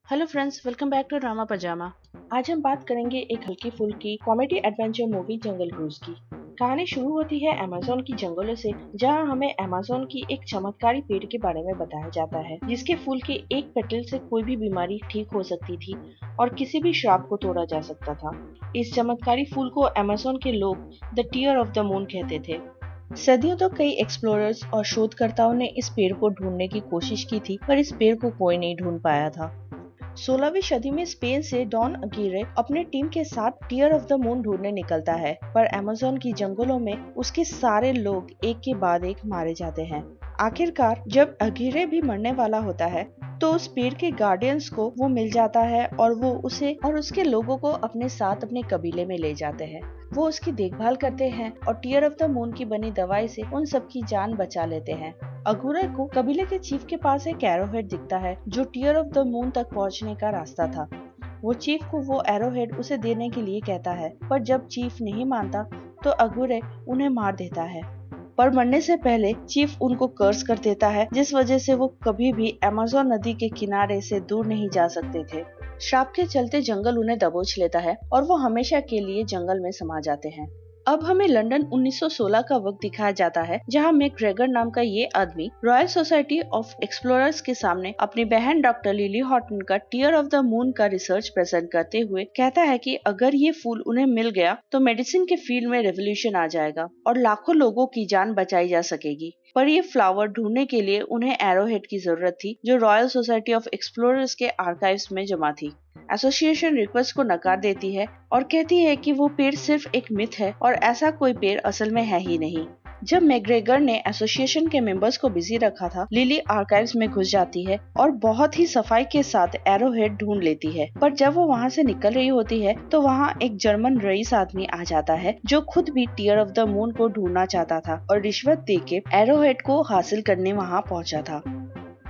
Hello friends, welcome back to Drama Pajama. आज हम बात करेंगे एक हल्की फुल्की comedy adventure movie Jungle Cruise की। कहानी शुरू होती है अमेज़न की जंगलों से, जहां हमें अमेज़न की एक चमत्कारी पेड़ के बारे में बताया जाता है, जिसके फूल के एक पेटल से कोई भी बीमारी ठीक हो सकती थी और किसी भी श्राप को तोड़ा जा सकता था। इस चमत्कारी फूल को अमेज़न के लोग the tear of the moon कहते थे। सदियों तक कई एक्सप्लोरर्स और शोधकर्ताओं ने इस पेड़ को ढूंढने की कोशिश की थी, पर इस पेड़ को कोई नहीं ढूंढ पाया था। 16वीं सदी में स्पेन से डॉन अगीरे अपने टीम के साथ टीयर ऑफ द मून ढूंढने निकलता है, पर अमेज़न की जंगलों में उसके सारे लोग एक के बाद एक मारे जाते हैं। आखिरकार जब अगीरे भी मरने वाला होता है, तो उस पेड़ के गार्डियंस को वो मिल जाता है और वो उसे और उसके लोगों को अपने साथ अपने कबीले में ले जाते हैं। वो उसकी देखभाल करते हैं और टीयर ऑफ द मून की बनी दवाई से उन सबकी जान बचा लेते हैं। अगूरे को कबीले के चीफ के पास एक एरोहेड दिखता है, जो टीयर ऑफ द मून तक पहुंचने का रास्ता था। वो चीफ को वो एरोहेड उसे देने के लिए कहता है, पर जब चीफ नहीं मानता तो अगूरे उन्हें मार देता है। पर मरने से पहले चीफ उनको कर्स कर देता है, जिस वजह से वो कभी भी अमेज़न नदी के किनारे से दूर नहीं जा सकते थे। श्राप के चलते जंगल उन्हें दबोच लेता है और वो हमेशा के लिए जंगल में समा जाते हैं। अब हमें लंदन 1916 का वक्त दिखाया जाता है, जहां मैकग्रेगर नाम का ये आदमी रॉयल सोसाइटी ऑफ एक्सप्लोरर्स के सामने अपनी बहन डॉक्टर लिली हॉटन का टीयर ऑफ द मून का रिसर्च प्रेजेंट करते हुए कहता है कि अगर ये फूल उन्हें मिल गया तो मेडिसिन के फील्ड में रेवोल्यूशन आ जाएगा और लाखों लोगों की जान बचाई जा सकेगी। पर ये फ्लावर ढूंढने के लिए उन्हें एरोहेड की जरूरत थी, जो रॉयल सोसाइटी ऑफ एक्सप्लोरर्स के आर्काइव्स में जमा थी। एसोसिएशन रिक्वेस्ट को नकार देती है और कहती है कि वो पेड़ सिर्फ एक मिथ है और ऐसा कोई पेड़ असल में है ही नहीं। जब मैकग्रेगर ने एसोसिएशन के मेंबर्स को बिजी रखा था, लिली आर्काइव्स में घुस जाती है और बहुत ही सफाई के साथ एरोहेड ढूंढ लेती है। पर जब वो वहाँ से निकल रही होती है तो वहाँ एक जर्मन रईस आदमी आ जाता है, जो खुद भी टीयर ऑफ द मून को ढूंढना चाहता था और रिश्वत देके एरोहेड को हासिल करने वहाँ पहुँचा था।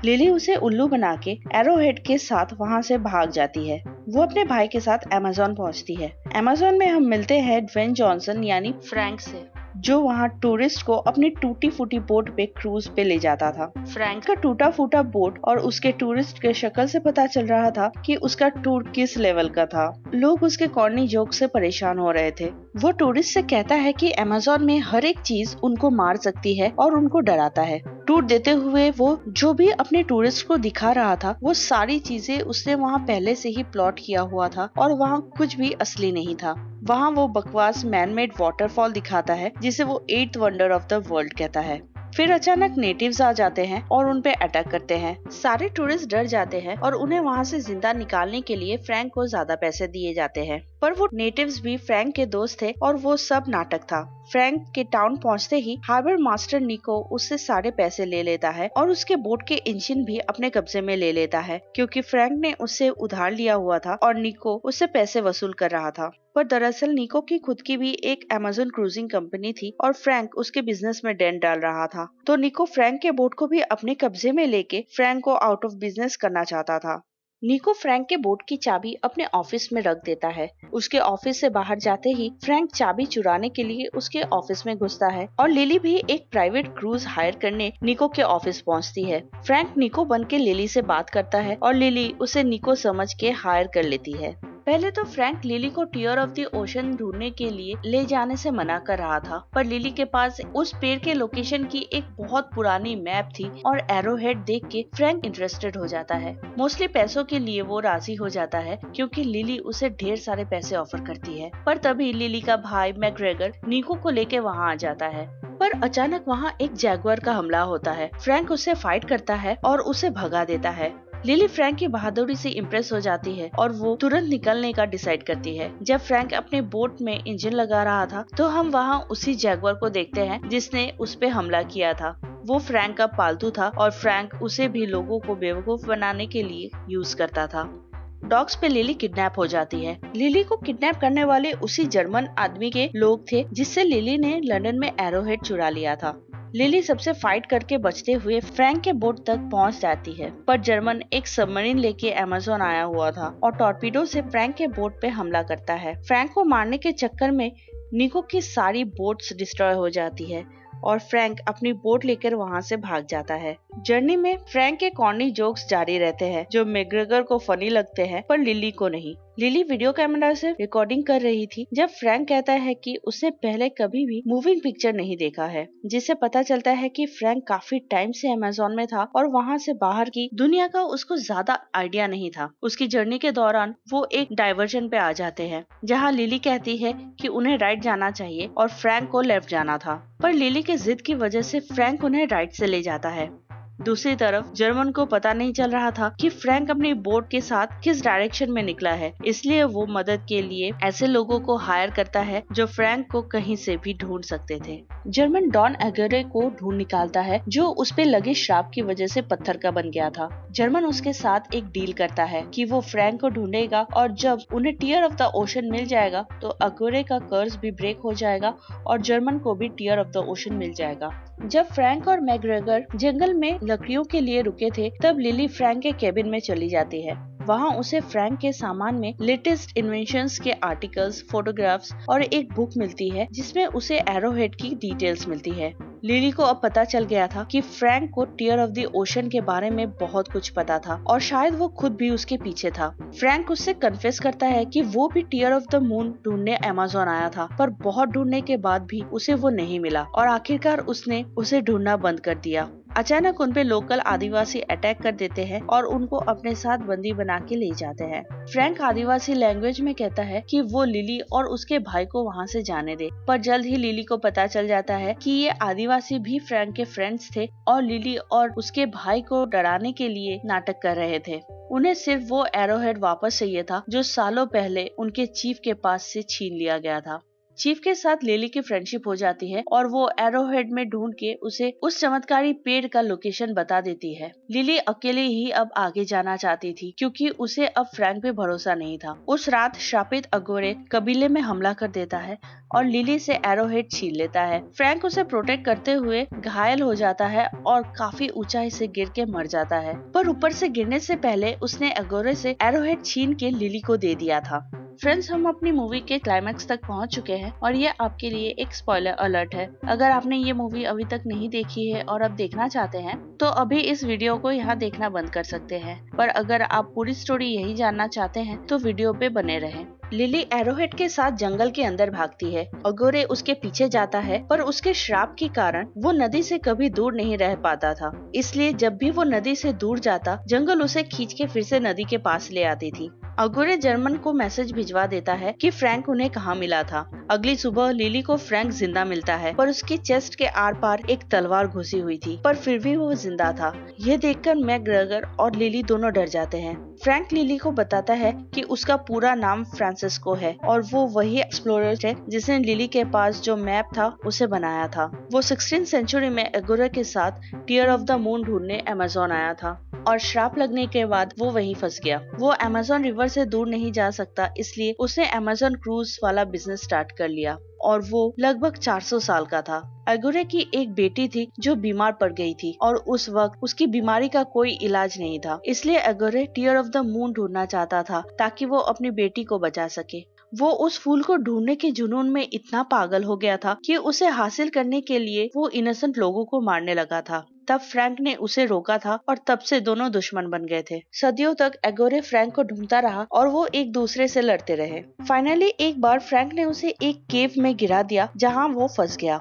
लिली उसे उल्लू बना के एरोहेड के साथ वहाँ से भाग जाती है। वो अपने भाई के साथ अमेज़न पहुँचती है। अमेज़न में हम मिलते हैं ड्वेन जॉनसन यानी फ्रैंक से, जो वहाँ टूरिस्ट को अपनी टूटी फूटी बोट पे क्रूज पे ले जाता था। फ्रैंक का टूटा फूटा बोट और उसके टूरिस्ट के शक्ल से पता चल रहा था कि उसका टूर किस लेवल का था। लोग उसके कॉर्नी जोक से परेशान हो रहे थे। वो टूरिस्ट से कहता है कि अमेज़न में हर एक चीज उनको मार सकती है और उनको डराता है। टूर देते हुए वो जो भी अपने टूरिस्ट को दिखा रहा था, वो सारी चीजें उसने वहाँ पहले से ही प्लॉट किया हुआ था और वहाँ कुछ भी असली नहीं था। वहाँ वो बकवास मैनमेड वाटरफॉल दिखाता है, जिसे वो 8th wonder of the world कहता है। फिर अचानक नेटिव्स आ जाते हैं और उन पे अटैक करते हैं। सारे टूरिस्ट डर जाते हैं और उन्हें वहाँ से जिंदा निकालने के लिए फ्रैंक को ज्यादा पैसे दिए जाते हैं। पर वो नेटिव्स भी फ्रैंक के दोस्त थे और वो सब नाटक था। फ्रैंक के टाउन पहुंचते ही हार्बर मास्टर निको उससे सारे पैसे ले लेता है और उसके बोट के इंजन भी अपने कब्जे में ले लेता है, क्योंकि फ्रैंक ने उससे उधार लिया हुआ था और निको उससे पैसे वसूल कर रहा था। पर दरअसल निको की खुद की भी एक अमेज़न क्रूजिंग कंपनी थी और फ्रैंक उसके बिजनेस में डेंट डाल रहा था। तो निको फ्रैंक के बोट को भी अपने कब्जे में लेके फ्रैंक को आउट ऑफ बिजनेस करना चाहता था। निको फ्रैंक के बोट की चाबी अपने ऑफिस में रख देता है। उसके ऑफिस से बाहर जाते ही फ्रैंक चाबी चुराने के लिए उसके ऑफिस में घुसता है और लिली भी एक प्राइवेट क्रूज हायर करने निको के ऑफिस पहुंचती है। फ्रैंक निको बन के लिली से बात करता है और लिली उसे निको समझ के हायर कर लेती है। पहले तो फ्रैंक लिली को टीयर ऑफ द ओशन ढूंढने के लिए ले जाने से मना कर रहा था, पर लिली के पास उस पेड़ के लोकेशन की एक बहुत पुरानी मैप थी और एरोहेड देख के फ्रैंक इंटरेस्टेड हो जाता है। मोस्टली पैसों के लिए वो राजी हो जाता है, क्योंकि लिली उसे ढेर सारे पैसे ऑफर करती है। पर तभी लिली का भाई मैकग्रेगर निको को लेके वहाँ आ जाता है। पर अचानक वहाँ एक जैगुआर का हमला होता है। फ्रैंक उससे फाइट करता है और उसे भगा देता है। लिली फ्रैंक की बहादुरी से इम्प्रेस हो जाती है और वो तुरंत निकलने का डिसाइड करती है। जब फ्रैंक अपने बोट में इंजन लगा रहा था, तो हम वहाँ उसी जैगुआर को देखते हैं जिसने उस पे हमला किया था। वो फ्रैंक का पालतू था और फ्रैंक उसे भी लोगों को बेवकूफ बनाने के लिए यूज करता था। डॉग्स पे लिली किडनैप हो जाती है। लिली को किडनैप करने वाले उसी जर्मन आदमी के लोग थे, जिससे लिली ने लंदन में एरोहेड चुरा लिया था। लिली सबसे फाइट करके बचते हुए फ्रैंक के बोट तक पहुंच जाती है, पर जर्मन एक सबमरीन लेके अमेज़न आया हुआ था और टॉर्पीडो से फ्रैंक के बोट पे हमला करता है। फ्रैंक को मारने के चक्कर में निको की सारी बोट्स डिस्ट्रॉय हो जाती है और फ्रैंक अपनी बोट लेकर वहां से भाग जाता है। जर्नी में फ्रैंक के कॉर्नी जोक्स जारी रहते हैं जो मैकग्रेगर को फनी लगते हैं पर लिली को नहीं। लिली वीडियो कैमरा से रिकॉर्डिंग कर रही थी जब फ्रैंक कहता है कि उसने पहले कभी भी मूविंग पिक्चर नहीं देखा है, जिससे पता चलता है कि फ्रैंक काफी टाइम से अमेज़न में था और वहाँ से बाहर की दुनिया का उसको ज्यादा आइडिया नहीं था। उसकी जर्नी के दौरान वो एक डाइवर्जन पे आ जाते हैं जहाँ लिली कहती है कि उन्हें राइट जाना चाहिए और फ्रैंक को लेफ्ट जाना था, पर लिली के जिद की वजह से फ्रैंक उन्हें राइट से ले जाता है। दूसरी तरफ जर्मन को पता नहीं चल रहा था कि फ्रैंक अपनी बोट के साथ किस डायरेक्शन में निकला है, इसलिए वो मदद के लिए ऐसे लोगों को हायर करता है जो फ्रैंक को कहीं से भी ढूंढ सकते थे। जर्मन डॉन एगोरे को ढूंढ निकालता है जो उस पे लगे श्राप की वजह से पत्थर का बन गया था। जर्मन उसके साथ एक डील करता है कि वो फ्रैंक को ढूंढेगा और जब उन्हें टीयर ऑफ द ओशन मिल जाएगा तो एगोरे का कर्ज भी ब्रेक हो जाएगा और जर्मन को भी टीयर ऑफ द ओशन मिल जाएगा। जब फ्रैंक और मैकग्रेगर जंगल में लकड़ियों के लिए रुके थे तब लिली फ्रैंक के केबिन में चली जाती है। वहाँ उसे फ्रैंक के सामान में लेटेस्ट इन्वेंशंस के आर्टिकल्स, फोटोग्राफ्स और एक बुक मिलती है जिसमें उसे एरोहेड की डिटेल्स मिलती है। लिली को अब पता चल गया था कि फ्रैंक को टीयर ऑफ द ओशन के बारे में बहुत कुछ पता था और शायद वो खुद भी उसके पीछे था। फ्रैंक उससे कन्फेस करता है कि वो भी टीयर ऑफ द मून ढूंढने अमेज़न आया था, पर बहुत ढूंढने के बाद भी उसे वो नहीं मिला और आखिरकार उसने उसे ढूंढना बंद कर दिया। अचानक उन पे लोकल आदिवासी अटैक कर देते हैं और उनको अपने साथ बंदी बना के ले जाते हैं। फ्रैंक आदिवासी लैंग्वेज में कहता है कि वो लिली और उसके भाई को वहाँ से जाने दे, पर जल्द ही लिली को पता चल जाता है कि ये आदिवासी भी फ्रैंक के फ्रेंड्स थे और लिली और उसके भाई को डराने के लिए नाटक कर रहे थे। उन्हें सिर्फ वो एरोहेड वापस चाहिए था जो सालों पहले उनके चीफ के पास से छीन लिया गया था। चीफ के साथ लिली की फ्रेंडशिप हो जाती है और वो एरोहेड में ढूंढ के उसे उस चमत्कारी पेड़ का लोकेशन बता देती है। लिली अकेले ही अब आगे जाना चाहती थी क्योंकि उसे अब फ्रैंक पे भरोसा नहीं था। उस रात श्रापित एगोरे कबीले में हमला कर देता है और लिली से एरोहेड छीन लेता है। फ्रैंक उसे प्रोटेक्ट करते हुए घायल हो जाता है और काफी ऊंचाई से गिर के मर जाता है, पर ऊपर से गिरने से पहले उसने एगोरे से एरोहेड छीन के लिली को दे दिया था। फ्रेंड्स, हम अपनी मूवी के क्लाइमैक्स तक पहुंच चुके हैं और ये आपके लिए एक स्पॉइलर अलर्ट है। अगर आपने ये मूवी अभी तक नहीं देखी है और अब देखना चाहते हैं तो अभी इस वीडियो को यहाँ देखना बंद कर सकते हैं, पर अगर आप पूरी स्टोरी यही जानना चाहते हैं तो वीडियो पे बने रहें। लिली एरोहेड के साथ जंगल के अंदर भागती है। एगोरे उसके पीछे जाता है, पर उसके श्राप के कारण वो नदी से कभी दूर नहीं रह पाता था, इसलिए जब भी वो नदी से दूर जाता जंगल उसे खींच के फिर से नदी के पास ले आती थी। एगोरे जर्मन को मैसेज भिजवा देता है कि फ्रैंक उन्हें कहाँ मिला था। अगली सुबह लिली को फ्रैंक जिंदा मिलता है, पर उसकी चेस्ट के आर पार एक तलवार घुसी हुई थी, पर फिर भी वो जिंदा था। यह देखकर मैकग्रेगर और लिली दोनों डर जाते हैं। फ्रैंक लिली को बताता है कि उसका पूरा नाम फ्रांसिस्को है और वो वही एक्सप्लोरर है जिसने लिली के पास जो मैप था उसे बनाया था। वो 16th सेंचुरी में एगोरे के साथ टीयर ऑफ द मून ढूंढने अमेज़न आया था और श्राप लगने के बाद वो वहीं फंस गया। वो अमेज़न रिवर से दूर नहीं जा सकता, इसलिए उसने अमेज़न क्रूज वाला बिजनेस स्टार्ट कर लिया और वो लगभग 400 साल का था। एगोरे की एक बेटी थी जो बीमार पड़ गई थी और उस वक्त उसकी बीमारी का कोई इलाज नहीं था, इसलिए एगोरे टीयर ऑफ द मून ढूंढना चाहता था ताकि वो अपनी बेटी को बचा सके। वो उस फूल को ढूंढने के जुनून में इतना पागल हो गया था कि उसे हासिल करने के लिए वो इनोसेंट लोगों को मारने लगा था। तब फ्रैंक ने उसे रोका था और तब से दोनों दुश्मन बन गए थे। सदियों तक एगोरे फ्रैंक को ढूंढता रहा और वो एक दूसरे से लड़ते रहे। फाइनली एक बार फ्रैंक ने उसे एक केव में गिरा दिया जहाँ वो फंस गया।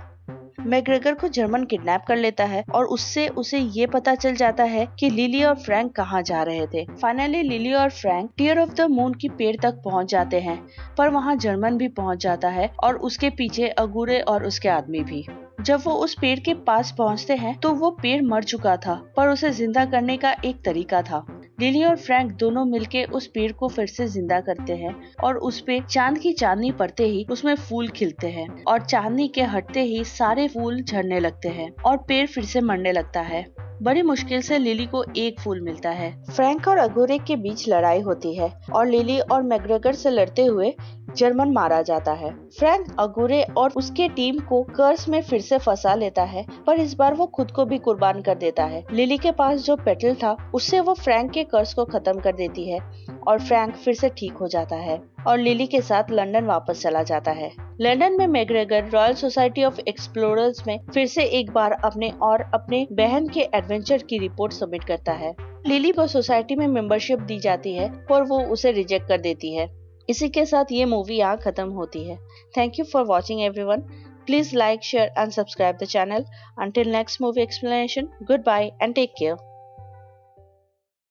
मैकग्रेगर को जर्मन किडनैप कर लेता है और उससे उसे ये पता चल जाता है कि लिली और फ्रैंक कहाँ जा रहे थे। फाइनली लिली और Frank tear of the moon की पेड़ तक पहुँच जाते हैं, पर वहाँ जर्मन भी पहुँच जाता है और उसके पीछे एगोरे और उसके आदमी भी। जब वो उस पेड़ के पास पहुँचते हैं तो वो पेड़ मर चुका था, पर उसे जिंदा करने का एक तरीका था। लिली और फ्रैंक दोनों मिलके उस पेड़ को फिर से जिंदा करते हैं और उस पे चांद की चांदनी पड़ते ही उसमें फूल खिलते हैं और चांदनी के हटते ही सारे फूल झड़ने लगते हैं और पेड़ फिर से मरने लगता है। बड़ी मुश्किल से लिली को एक फूल मिलता है। फ्रैंक और एगोरे के बीच लड़ाई होती है और लिली और मैकग्रेगर से लड़ते हुए जर्मन मारा जाता है। फ्रैंक अगुरे और उसके टीम को कर्स में फिर से फंसा लेता है, पर इस बार वो खुद को भी कुर्बान कर देता है। लिली के पास जो पेटल था उससे वो फ्रैंक के कर्स को खत्म कर देती है और फ्रैंक फिर से ठीक हो जाता है और लिली के साथ लंदन वापस चला जाता है। लंदन में McGregor royal society of explorers में फिर से एक बार अपने बहन के एडवेंचर की रिपोर्ट सबमिट करता है। लिली को सोसाइटी में मेंबरशिप दी जाती है पर वो उसे रिजेक्ट कर देती है। इसी के साथ ये मूवी यहाँ खत्म होती है। Thank you for watching everyone. Please like, share and subscribe the channel. Until next movie explanation, goodbye and take care.